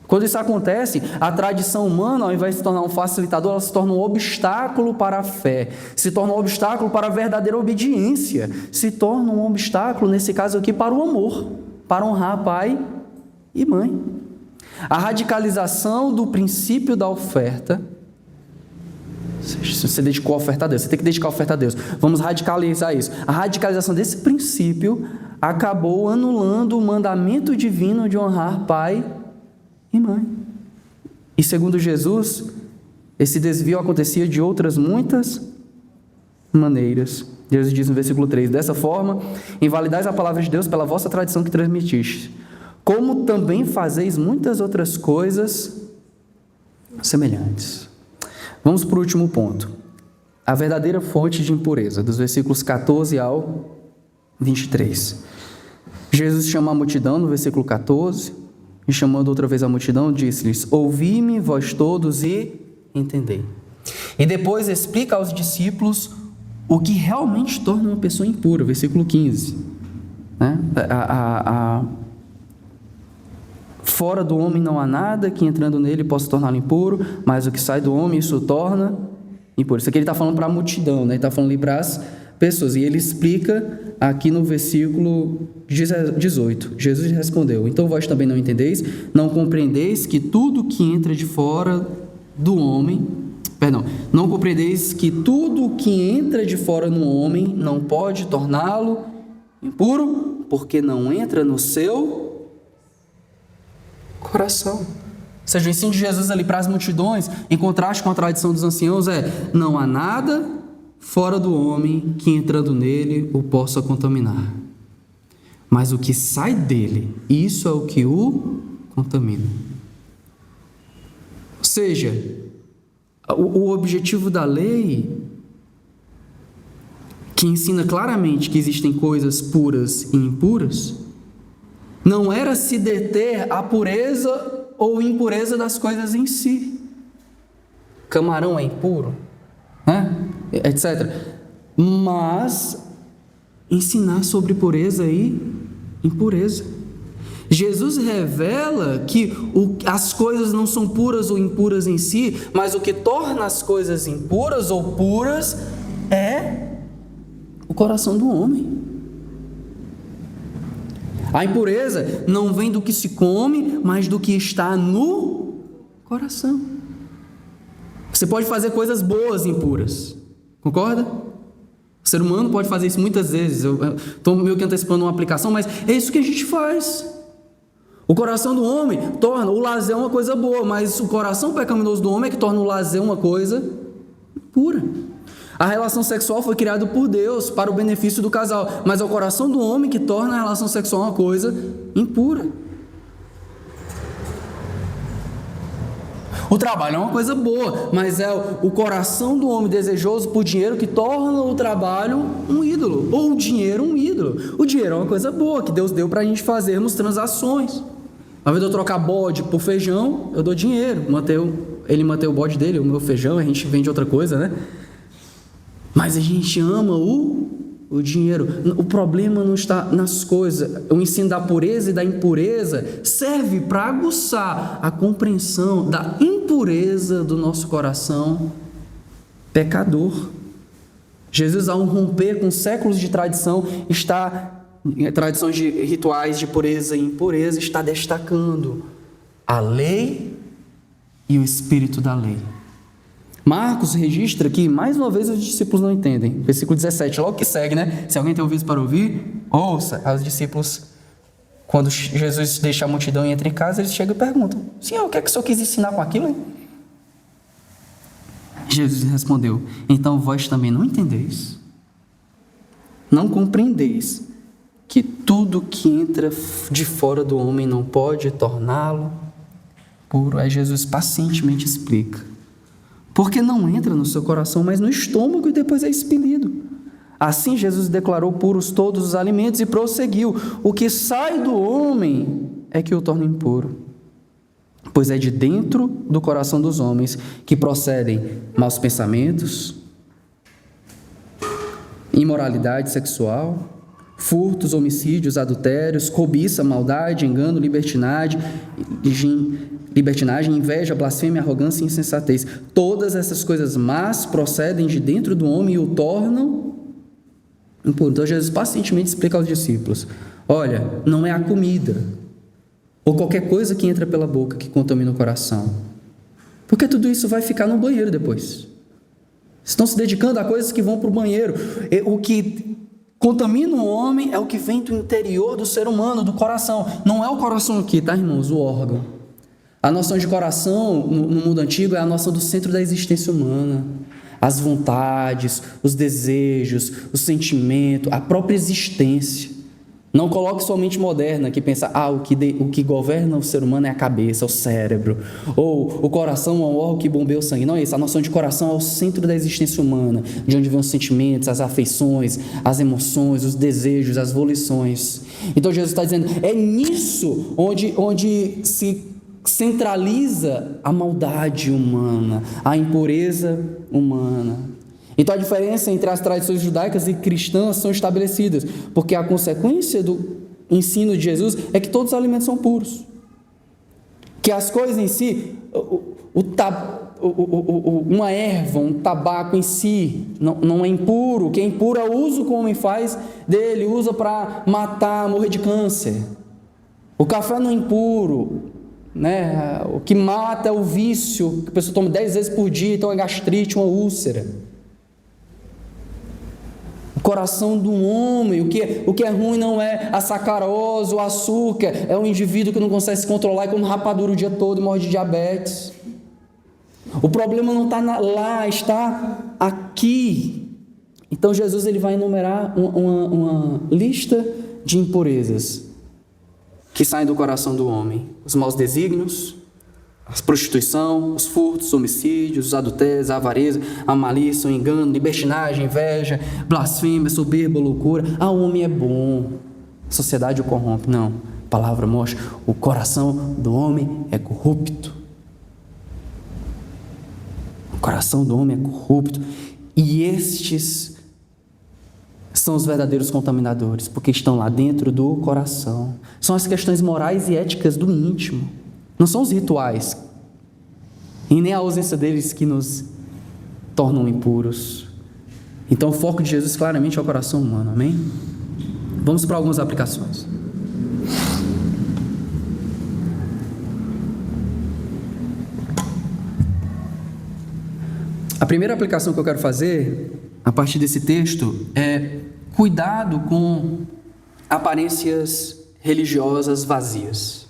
Quando isso acontece, a tradição humana, ao invés de se tornar um facilitador, ela se torna um obstáculo para a fé, se torna um obstáculo para a verdadeira obediência, se torna um obstáculo, nesse caso aqui, para o amor, para honrar pai e mãe. A radicalização do princípio da oferta, se você dedicou a oferta a Deus, você tem que dedicar a oferta a Deus, vamos radicalizar isso. A radicalização desse princípio acabou anulando o mandamento divino de honrar pai e mãe. E segundo Jesus, esse desvio acontecia de outras muitas maneiras. Jesus diz no versículo 3: dessa forma, invalidais a palavra de Deus pela vossa tradição que transmitiste, como também fazeis muitas outras coisas semelhantes. Vamos para o último ponto. A verdadeira fonte de impureza, dos versículos 14 ao 23. Jesus chama a multidão no versículo 14, e chamando outra vez a multidão, disse-lhes: ouvi-me vós todos e entendei. E depois explica aos discípulos o que realmente torna uma pessoa impura, versículo 15. Fora do homem não há nada que entrando nele possa torná-lo impuro, mas o que sai do homem isso o torna impuro. Isso aqui ele está falando para a multidão, ele está falando ali para as pessoas, e ele explica aqui no versículo 18. Jesus respondeu: então vós também não entendeis, não compreendeis que tudo que entra de fora do homem, não compreendeis que tudo que entra de fora no homem não pode torná-lo impuro, porque não entra no seu coração. Ou seja, o ensino de Jesus ali para as multidões, em contraste com a tradição dos anciãos, não há nada fora do homem que entrando nele o possa contaminar, mas o que sai dele, isso é o que o contamina. Ou seja, o objetivo da lei, que ensina claramente que existem coisas puras e impuras, não era se deter a pureza ou impureza das coisas em si. Camarão é impuro, etc. Mas ensinar sobre pureza e impureza. Jesus revela que as coisas não são puras ou impuras em si, mas o que torna as coisas impuras ou puras é o coração do homem. A impureza não vem do que se come, mas do que está no coração. Você pode fazer coisas boas impuras, concorda? O ser humano pode fazer isso muitas vezes. Eu estou meio que antecipando uma aplicação, mas é isso que a gente faz. O coração do homem torna o lazer uma coisa boa, mas o coração pecaminoso do homem é que torna o lazer uma coisa impura. A relação sexual foi criada por Deus para o benefício do casal, mas é o coração do homem que torna a relação sexual uma coisa impura. O trabalho é uma coisa boa, mas é o coração do homem desejoso por dinheiro que torna o trabalho um ídolo, ou o dinheiro um ídolo. O dinheiro é uma coisa boa que Deus deu para a gente fazermos transações. Ao invés de eu trocar bode por feijão, eu dou dinheiro. Ele mantém o bode dele, o meu feijão, a gente vende outra coisa, né? Mas a gente ama o dinheiro. O problema não está nas coisas. O ensino da pureza e da impureza serve para aguçar a compreensão da impureza do nosso coração pecador. Jesus, ao romper com séculos de tradições de rituais de pureza e impureza, está destacando a lei e o espírito da lei. Marcos registra que, mais uma vez, os discípulos não entendem. Versículo 17, logo que segue, né? Se alguém tem ouvido para ouvir, ouça. Os discípulos, quando Jesus deixa a multidão e entra em casa, eles chegam e perguntam: Senhor, o que é que o Senhor quis ensinar com aquilo, hein? Jesus respondeu: então vós também não entendeis? Não compreendeis que tudo que entra de fora do homem não pode torná-lo puro? Aí Jesus pacientemente explica. Porque não entra no seu coração, mas no estômago e depois é expelido. Assim Jesus declarou puros todos os alimentos e prosseguiu: o que sai do homem é que o torna impuro, pois é de dentro do coração dos homens que procedem maus pensamentos, imoralidade sexual, furtos, homicídios, adultérios, cobiça, maldade, engano, libertinagem, inveja, blasfêmia, arrogância e insensatez. Todas essas coisas más procedem de dentro do homem e o tornam impuro. Então Jesus pacientemente explica aos discípulos: olha, não é a comida ou qualquer coisa que entra pela boca que contamina o coração, porque tudo isso vai ficar no banheiro depois. Estão se dedicando a coisas que vão para o banheiro. O que contamina o homem é o que vem do interior do ser humano, do coração. Não é o coração aqui, tá, irmãos? O órgão. A noção de coração no mundo antigo é a noção do centro da existência humana. as vontades, os desejos, o sentimento, a própria existência. Não coloque sua mente moderna que pensa, o que governa o ser humano é a cabeça, o cérebro, ou o coração é um órgão que bombeia o sangue. Não é isso, a noção de coração é o centro da existência humana, de onde vêm os sentimentos, as afeições, as emoções, os desejos, as volições. Então Jesus está dizendo, é nisso onde se centraliza a maldade humana, a impureza humana. Então a diferença entre as tradições judaicas e cristãs são estabelecidas, porque a consequência do ensino de Jesus é que todos os alimentos são puros, que as coisas em si, uma erva, um tabaco em si não é impuro. O que é impuro é o uso que o homem faz dele, usa para matar, morrer de câncer. O café não é impuro, né? O que mata é o vício, que a pessoa toma 10 vezes por dia, então é gastrite, uma úlcera. O coração do homem, o que é ruim não é a sacarose, o açúcar, é um indivíduo que não consegue se controlar e come rapadura o dia todo e morre de diabetes. O problema não está lá, está aqui. Então Jesus ele vai enumerar uma lista de impurezas que saem do coração do homem: os maus desígnios, a prostituição, os furtos, os homicídios, os adultérios, a avareza, a malícia, o engano, libertinagem, inveja, blasfêmia, soberba, loucura. O homem é bom, a sociedade o corrompe. Não, a palavra mostra, o coração do homem é corrupto. O coração do homem é corrupto. E estes são os verdadeiros contaminadores, porque estão lá dentro do coração. São as questões morais e éticas do íntimo. Não são os rituais, e nem a ausência deles que nos tornam impuros. Então o foco de Jesus claramente é o coração humano, amém? Vamos para algumas aplicações. A primeira aplicação que eu quero fazer, a partir desse texto, é cuidado com aparências religiosas vazias.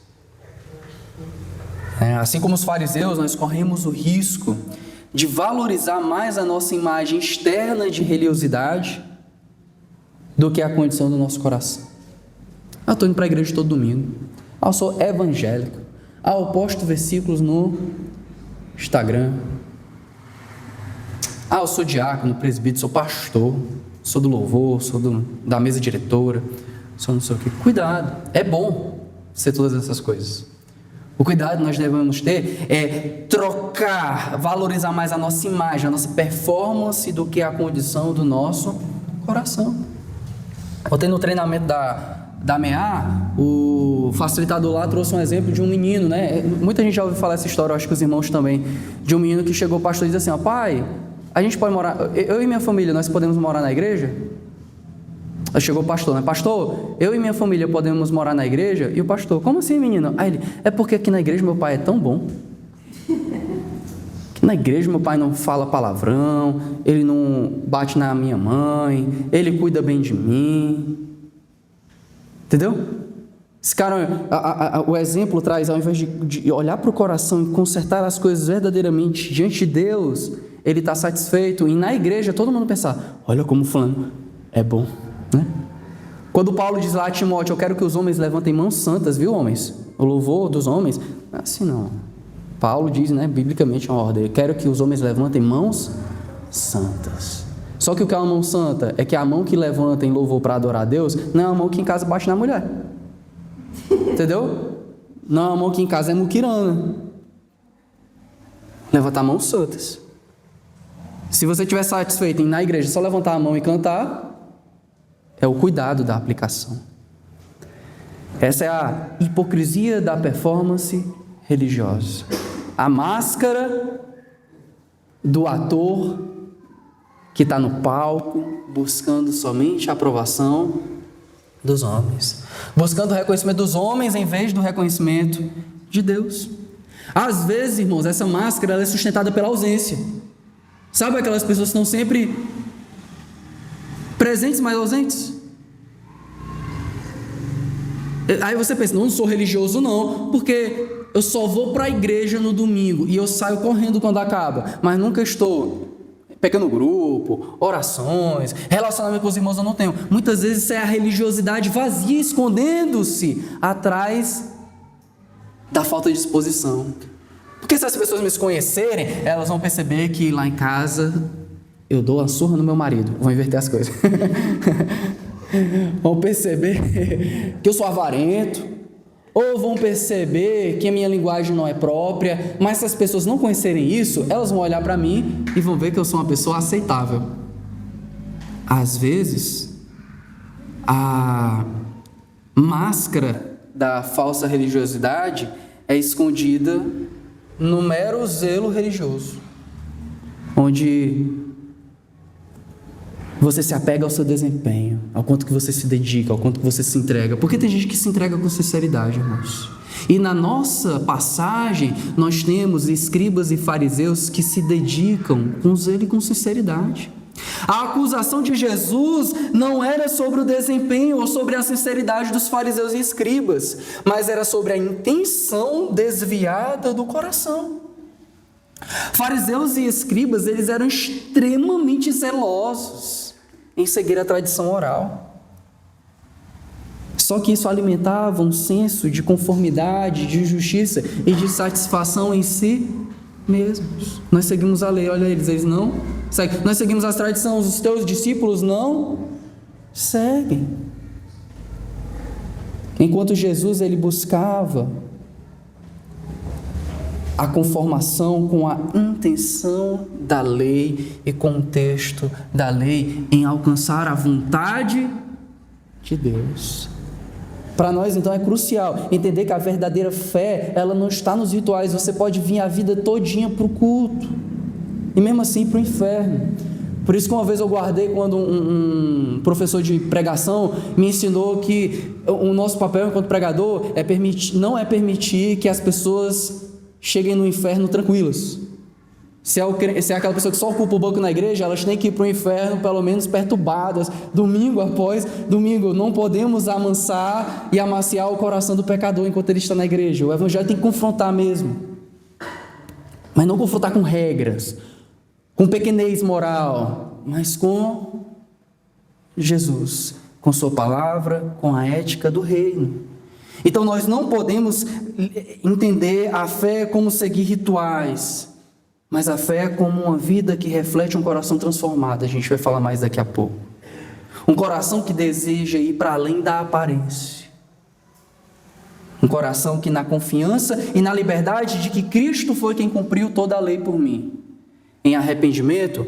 Assim como os fariseus, nós corremos o risco de valorizar mais a nossa imagem externa de religiosidade do que a condição do nosso coração. Eu estou indo para a igreja todo domingo. Eu sou evangélico. Eu posto versículos no Instagram. Eu sou diácono, presbítero, sou pastor, sou do louvor, sou da mesa diretora, sou não sei o quê. Cuidado, é bom ser todas essas coisas. O cuidado que nós devemos ter é trocar, valorizar mais a nossa imagem, a nossa performance do que a condição do nosso coração. Ontem no treinamento da MEA, o facilitador lá trouxe um exemplo de um menino, né? Muita gente já ouviu falar essa história, eu acho que os irmãos também, de um menino que chegou ao pastor e disse assim: pai, a gente pode morar, eu e minha família, nós podemos morar na igreja? Aí chegou o pastor, né? Pastor, eu e minha família podemos morar na igreja? E o pastor, como assim, menino? Aí ele, é porque aqui na igreja meu pai é tão bom. Aqui na igreja meu pai não fala palavrão, ele não bate na minha mãe, ele cuida bem de mim. Entendeu? Esse cara, o exemplo traz, ao invés de olhar para o coração e consertar as coisas verdadeiramente diante de Deus, ele está satisfeito. E na igreja todo mundo pensar, olha como fulano é bom. Né? Quando Paulo diz lá a Timóteo, eu quero que os homens levantem mãos santas, viu, homens? O louvor dos homens, não é assim não. Paulo diz, né, biblicamente uma ordem, eu quero que os homens levantem mãos santas. Só que o que é uma mão santa? É que a mão que levanta em louvor para adorar a Deus, não é a mão que em casa bate na mulher. Entendeu? Não é a mão que em casa é muquirana. Levantar mãos santas. Se você estiver satisfeito em ir na igreja só levantar a mão e cantar, é o cuidado da aplicação. Essa é a hipocrisia da performance religiosa. A máscara do ator que está no palco, buscando somente a aprovação dos homens. Buscando o reconhecimento dos homens em vez do reconhecimento de Deus. Às vezes, irmãos, essa máscara ela é sustentada pela ausência. Sabe aquelas pessoas que estão sempre presentes, mas ausentes? Aí você pensa, não sou religioso não, porque eu só vou para a igreja no domingo e eu saio correndo quando acaba, mas nunca estou Pequeno grupo, orações, relacionamento com os irmãos eu não tenho. Muitas vezes é a religiosidade vazia, escondendo-se atrás da falta de disposição. Porque se as pessoas me conhecerem, elas vão perceber que lá em casa eu dou a surra no meu marido. Vou inverter as coisas. Vão perceber que eu sou avarento, ou vão perceber que a minha linguagem não é própria. Mas se as pessoas não conhecerem isso, elas vão olhar para mim e vão ver que eu sou uma pessoa aceitável. Às vezes, a máscara da falsa religiosidade é escondida no mero zelo religioso, onde você se apega ao seu desempenho, ao quanto que você se dedica, ao quanto que você se entrega. Porque tem gente que se entrega com sinceridade, irmãos. E na nossa passagem, nós temos escribas e fariseus que se dedicam com zelo e com sinceridade. A acusação de Jesus não era sobre o desempenho ou sobre a sinceridade dos fariseus e escribas, mas era sobre a intenção desviada do coração. Fariseus e escribas, eles eram extremamente zelosos em seguir a tradição oral. Só que isso alimentava um senso de conformidade, de justiça e de satisfação em si mesmos. Nós seguimos a lei, olha eles não seguem. Nós seguimos as tradições, os teus discípulos não seguem. Enquanto Jesus ele buscava a conformação com a intenção da lei e contexto da lei em alcançar a vontade de Deus. Para nós, então, é crucial entender que a verdadeira fé, ela não está nos rituais. Você pode vir a vida todinha para o culto e mesmo assim para o inferno. Por isso que uma vez eu guardei quando um professor de pregação me ensinou que o nosso papel enquanto pregador não é permitir que as pessoas cheguem no inferno tranquilas. Se é aquela pessoa que só ocupa o banco na igreja, elas têm que ir para o inferno pelo menos perturbadas, domingo após domingo. Não podemos amansar e amaciar o coração do pecador enquanto ele está na igreja. O evangelho tem que confrontar mesmo, mas não confrontar com regras, com pequenez moral, mas com Jesus, com sua palavra, com a ética do reino. Então nós não podemos entender a fé como seguir rituais, mas a fé é como uma vida que reflete um coração transformado. A gente vai falar mais daqui a pouco. Um coração que deseja ir para além da aparência. Um coração que na confiança e na liberdade de que Cristo foi quem cumpriu toda a lei por mim, em arrependimento,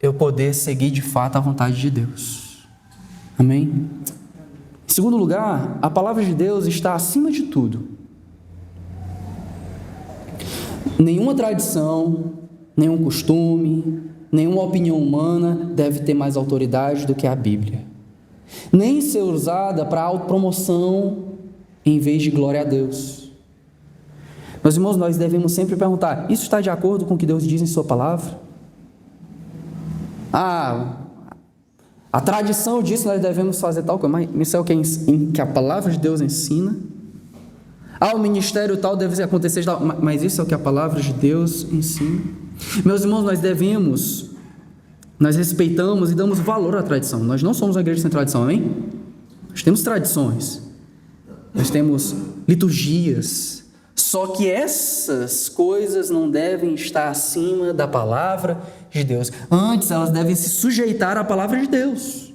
eu poder seguir de fato a vontade de Deus. Amém? Em segundo lugar, a palavra de Deus está acima de tudo. Nenhuma tradição, nenhum costume, nenhuma opinião humana deve ter mais autoridade do que a Bíblia. Nem ser usada para autopromoção em vez de glória a Deus. Meus irmãos, nós devemos sempre perguntar: isso está de acordo com o que Deus diz em sua palavra? A tradição diz que nós devemos fazer tal coisa, mas isso é o que a palavra de Deus ensina? O ministério tal deve acontecer tal, mas isso é o que a palavra de Deus ensina? Meus irmãos, nós respeitamos e damos valor à tradição. Nós não somos uma igreja sem tradição, amém? Nós temos tradições, nós temos liturgias, só que essas coisas não devem estar acima da palavra de Deus. Antes, elas devem se sujeitar à palavra de Deus.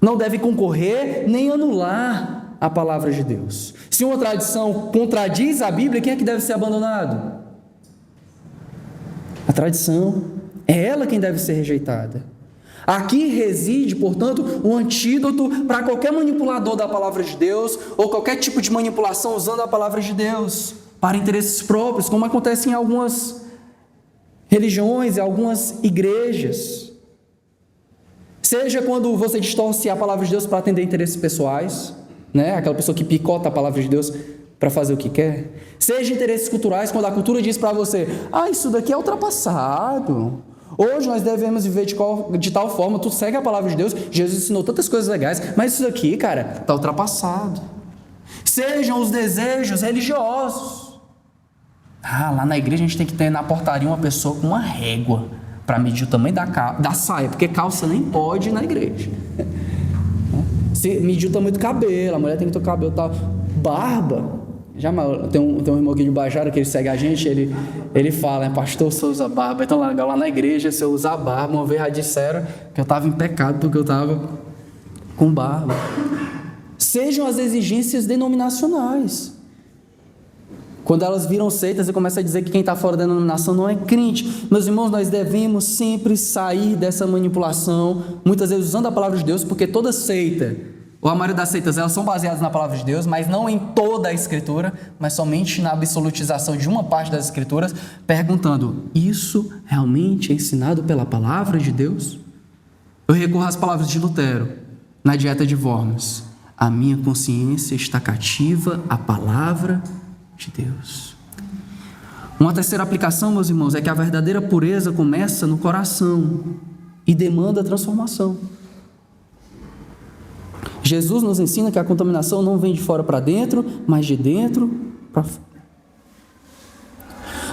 Não devem concorrer nem anular a palavra de Deus. Se uma tradição contradiz a Bíblia, quem é que deve ser abandonado? A tradição. É ela quem deve ser rejeitada. Aqui reside, portanto, o antídoto para qualquer manipulador da palavra de Deus, ou qualquer tipo de manipulação usando a palavra de Deus para interesses próprios, como acontece em algumas religiões e algumas igrejas. Seja quando você distorce a palavra de Deus para atender interesses pessoais, né? Aquela pessoa que picota a palavra de Deus para fazer o que quer. Seja interesses culturais, quando a cultura diz para você: isso daqui é ultrapassado. Hoje nós devemos viver de tal forma, tu segue a palavra de Deus, Jesus ensinou tantas coisas legais, mas isso daqui, cara, está ultrapassado. Sejam os desejos religiosos. Lá na igreja a gente tem que ter na portaria uma pessoa com uma régua para medir o tamanho da saia, porque calça nem pode ir na igreja. Se medir o tamanho do cabelo, a mulher tem que ter o cabelo tal. Barba, tem um irmão aqui de Bajara que ele segue a gente, ele fala, pastor, você usa barba, então lá na igreja, se eu usar barba, uma vez já disseram que eu estava em pecado porque eu estava com barba. Sejam as exigências denominacionais. Quando elas viram seitas e começam a dizer que quem está fora da denominação não é crente. Meus irmãos, nós devemos sempre sair dessa manipulação, muitas vezes usando a palavra de Deus, porque toda seita, ou a maioria das seitas, elas são baseadas na palavra de Deus, mas não em toda a Escritura, mas somente na absolutização de uma parte das Escrituras, perguntando, isso realmente é ensinado pela palavra de Deus? Eu recorro às palavras de Lutero, na Dieta de Worms. A minha consciência está cativa à palavra de Deus. Uma terceira aplicação, meus irmãos, é que a verdadeira pureza começa no coração e demanda transformação. Jesus nos ensina que a contaminação não vem de fora para dentro, mas de dentro para fora.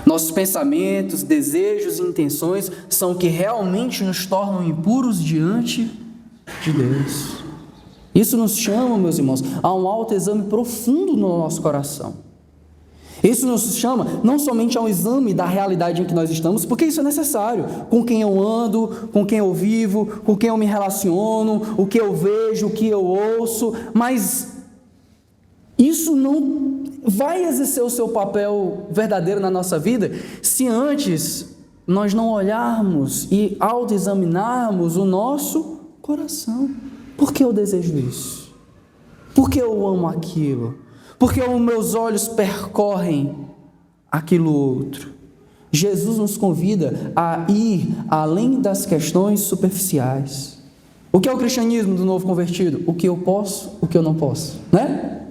Nossos pensamentos, desejos e intenções são o que realmente nos tornam impuros diante de Deus. Isso nos chama, meus irmãos, a um autoexame profundo no nosso coração. Isso nos chama não somente a um exame da realidade em que nós estamos, porque isso é necessário, com quem eu ando, com quem eu vivo, com quem eu me relaciono, o que eu vejo, o que eu ouço, mas isso não vai exercer o seu papel verdadeiro na nossa vida se antes nós não olharmos e autoexaminarmos o nosso coração. Por que eu desejo isso? Por que eu amo aquilo? Porque os meus olhos percorrem aquilo outro. Jesus nos convida a ir além das questões superficiais. O que é o cristianismo do novo convertido? O que eu posso, o que eu não posso, né?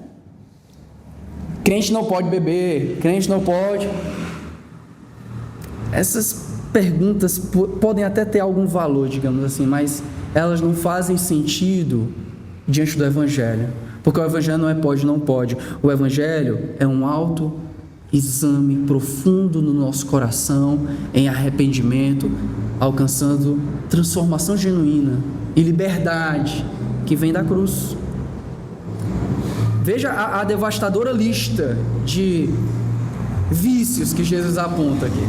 Crente não pode beber, crente não pode. Essas perguntas podem até ter algum valor, digamos assim, mas elas não fazem sentido diante do Evangelho. Porque o Evangelho não é pode, não pode. O Evangelho é um autoexame profundo no nosso coração, em arrependimento, alcançando transformação genuína e liberdade que vem da cruz. Veja a devastadora lista de vícios que Jesus aponta aqui.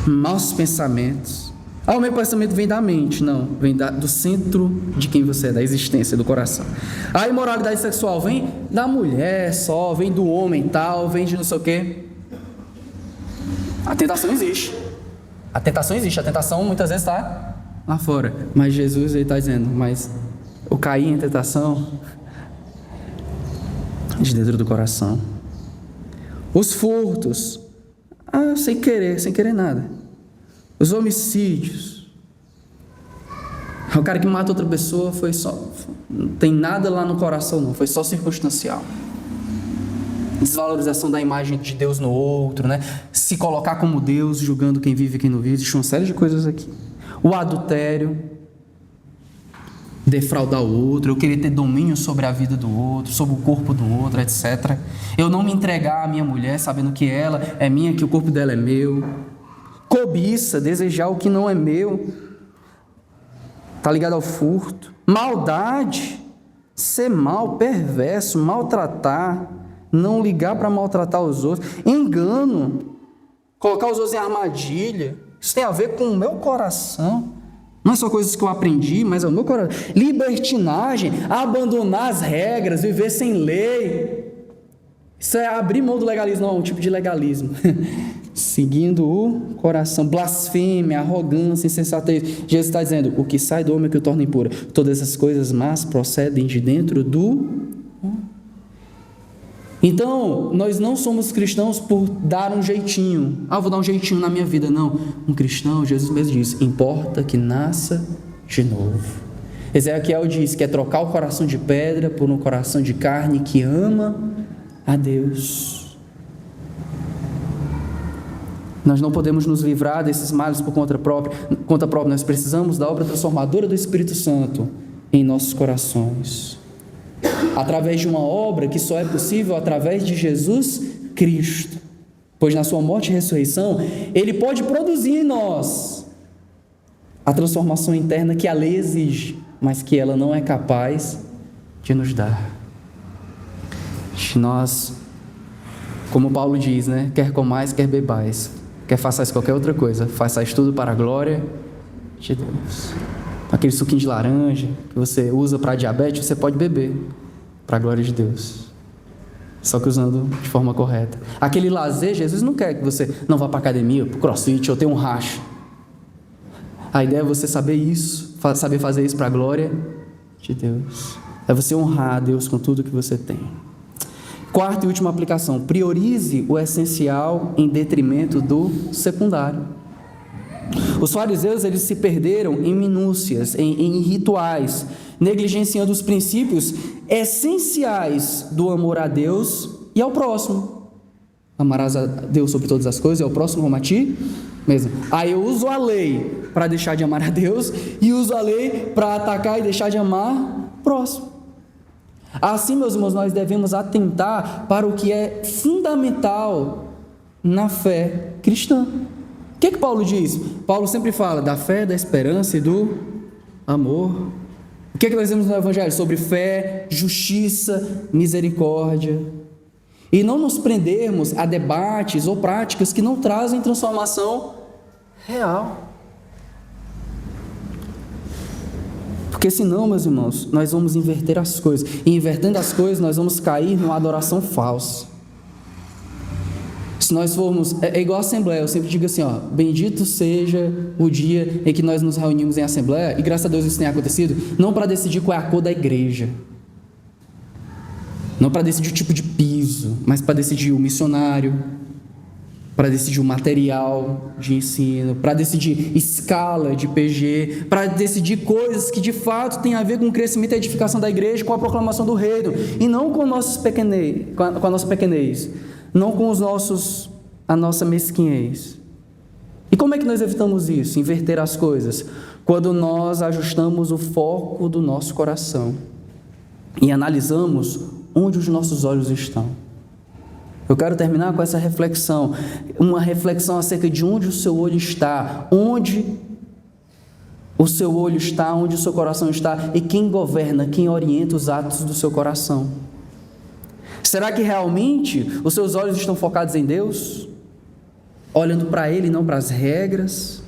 Maus pensamentos. O meu pensamento vem da mente, não, vem do centro de quem você é, da existência, do coração. A imoralidade sexual vem da mulher só, vem do homem tal, vem de não sei o quê. A tentação existe. A tentação muitas vezes está lá fora. Mas Jesus está dizendo, mas o cair em tentação de dentro do coração. Os furtos, sem querer nada. Os homicídios, o cara que mata outra pessoa não tem nada lá no coração não, foi só circunstancial. Desvalorização da imagem de Deus no outro, né? Se colocar como Deus, julgando quem vive e quem não vive, existe uma série de coisas aqui. O adultério, defraudar o outro, eu querer ter domínio sobre a vida do outro, sobre o corpo do outro, etc. Eu não me entregar à minha mulher, sabendo que ela é minha, que o corpo dela é meu. Cobiça, desejar o que não é meu, está ligado ao furto. Maldade, ser mal, perverso, maltratar, não ligar para maltratar os outros. Engano, colocar os outros em armadilha, isso tem a ver com o meu coração. Não é só coisas que eu aprendi, mas é o meu coração. Libertinagem, abandonar as regras, viver sem lei. Isso é abrir mão do legalismo, não, é um tipo de legalismo. Seguindo o coração, blasfêmia, arrogância, insensatez. Jesus está dizendo, o que sai do homem é que o torna impuro. Todas essas coisas más procedem de dentro do homem. Então, nós não somos cristãos por dar um jeitinho. Vou dar um jeitinho na minha vida. Não, um cristão, Jesus mesmo diz, importa que nasça de novo. Ezequiel diz que é trocar o coração de pedra por um coração de carne que ama a Deus. Nós não podemos nos livrar desses males por conta própria. Nós precisamos da obra transformadora do Espírito Santo em nossos corações. Através de uma obra que só é possível através de Jesus Cristo. pois na sua morte e ressurreição, Ele pode produzir em nós a transformação interna que a lei exige, mas que ela não é capaz de nos dar. Nós, como Paulo diz, né? Quer comais, quer bebais, quer façais qualquer outra coisa, façais tudo para a glória de Deus. Aquele suquinho de laranja que você usa para diabetes, você pode beber para a glória de Deus, só que usando de forma correta. Aquele lazer, Jesus não quer que você não vá para a academia, para o crossfit ou tenha um racha. A ideia é você saber isso, saber fazer isso para a glória de Deus. É você honrar a Deus com tudo que você tem. Quarta e última aplicação: priorize o essencial em detrimento do secundário. Os fariseus, eles se perderam em minúcias, em rituais, negligenciando os princípios essenciais do amor a Deus e ao próximo. Amarás a Deus sobre todas as coisas e ao próximo como a ti mesmo. Aí eu uso a lei para deixar de amar a Deus e uso a lei para atacar e deixar de amar o próximo. Assim, meus irmãos, nós devemos atentar para o que é fundamental na fé cristã. O que Paulo diz? Paulo sempre fala da fé, da esperança e do amor. O que nós vemos no Evangelho? Sobre fé, justiça, misericórdia. E não nos prendermos a debates ou práticas que não trazem transformação real. Porque senão, meus irmãos, nós vamos inverter as coisas. E invertendo as coisas, nós vamos cair numa adoração falsa. Se nós formos... É igual a assembleia, eu sempre digo assim, ó, bendito seja o dia em que nós nos reunimos em assembleia, e graças a Deus isso tem acontecido, não para decidir qual é a cor da igreja, não para decidir o tipo de piso, mas para decidir o missionário, para decidir o material de ensino, para decidir escala de PG, para decidir coisas que de fato têm a ver com o crescimento e edificação da igreja, com a proclamação do reino, e não com, com a nossa pequenez, não com a nossa mesquinhez. E como é que nós evitamos isso? Inverter as coisas? Quando nós ajustamos o foco do nosso coração e analisamos onde os nossos olhos estão. Eu quero terminar com essa reflexão, uma reflexão acerca de onde o seu olho está, onde o seu olho está, onde o seu coração está, e quem governa, quem orienta os atos do seu coração. Será que realmente os seus olhos estão focados em Deus? Olhando para Ele e não para as regras?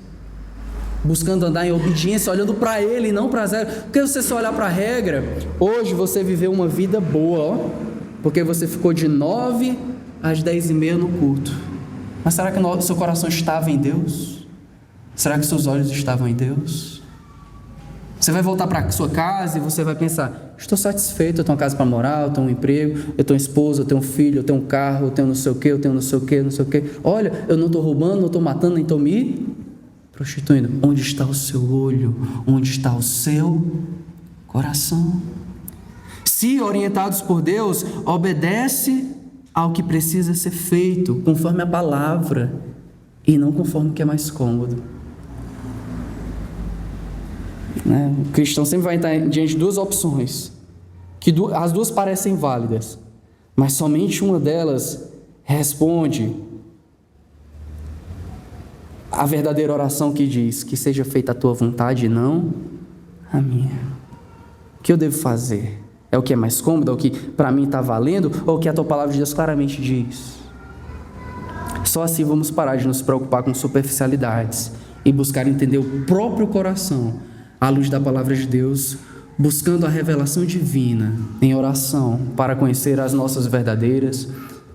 Buscando andar em obediência, olhando para Ele e não para as regras? Porque você só olhar para a regra, hoje você viveu uma vida boa, ó, porque você ficou de 9 às 10h30 no culto. Mas será que o seu coração estava em Deus? Será que seus olhos estavam em Deus? Você vai voltar para sua casa e você vai pensar, estou satisfeito, eu tenho uma casa para morar, eu tenho um emprego, eu tenho uma esposa, eu tenho um filho, eu tenho um carro, eu tenho não sei o que, eu tenho não sei o que, não sei o que. Olha, eu não estou roubando, não estou matando, nem estou me prostituindo. Onde está o seu olho? Onde está o seu coração? Se orientados por Deus, obedece ao que precisa ser feito, conforme a palavra, e não conforme o que é mais cômodo. O cristão sempre vai estar diante de duas opções, que as duas parecem válidas, mas somente uma delas responde a verdadeira oração que diz: que seja feita a tua vontade e não a minha. O que eu devo fazer? É o que é mais cômodo? É o que para mim está valendo? Ou o que a tua palavra de Deus claramente diz? Só assim vamos parar de nos preocupar com superficialidades e buscar entender o próprio coração à luz da palavra de Deus, buscando a revelação divina em oração para conhecer as nossas verdadeiras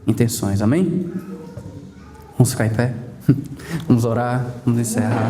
intenções. Amém? Vamos ficar em pé? Vamos orar, vamos encerrar.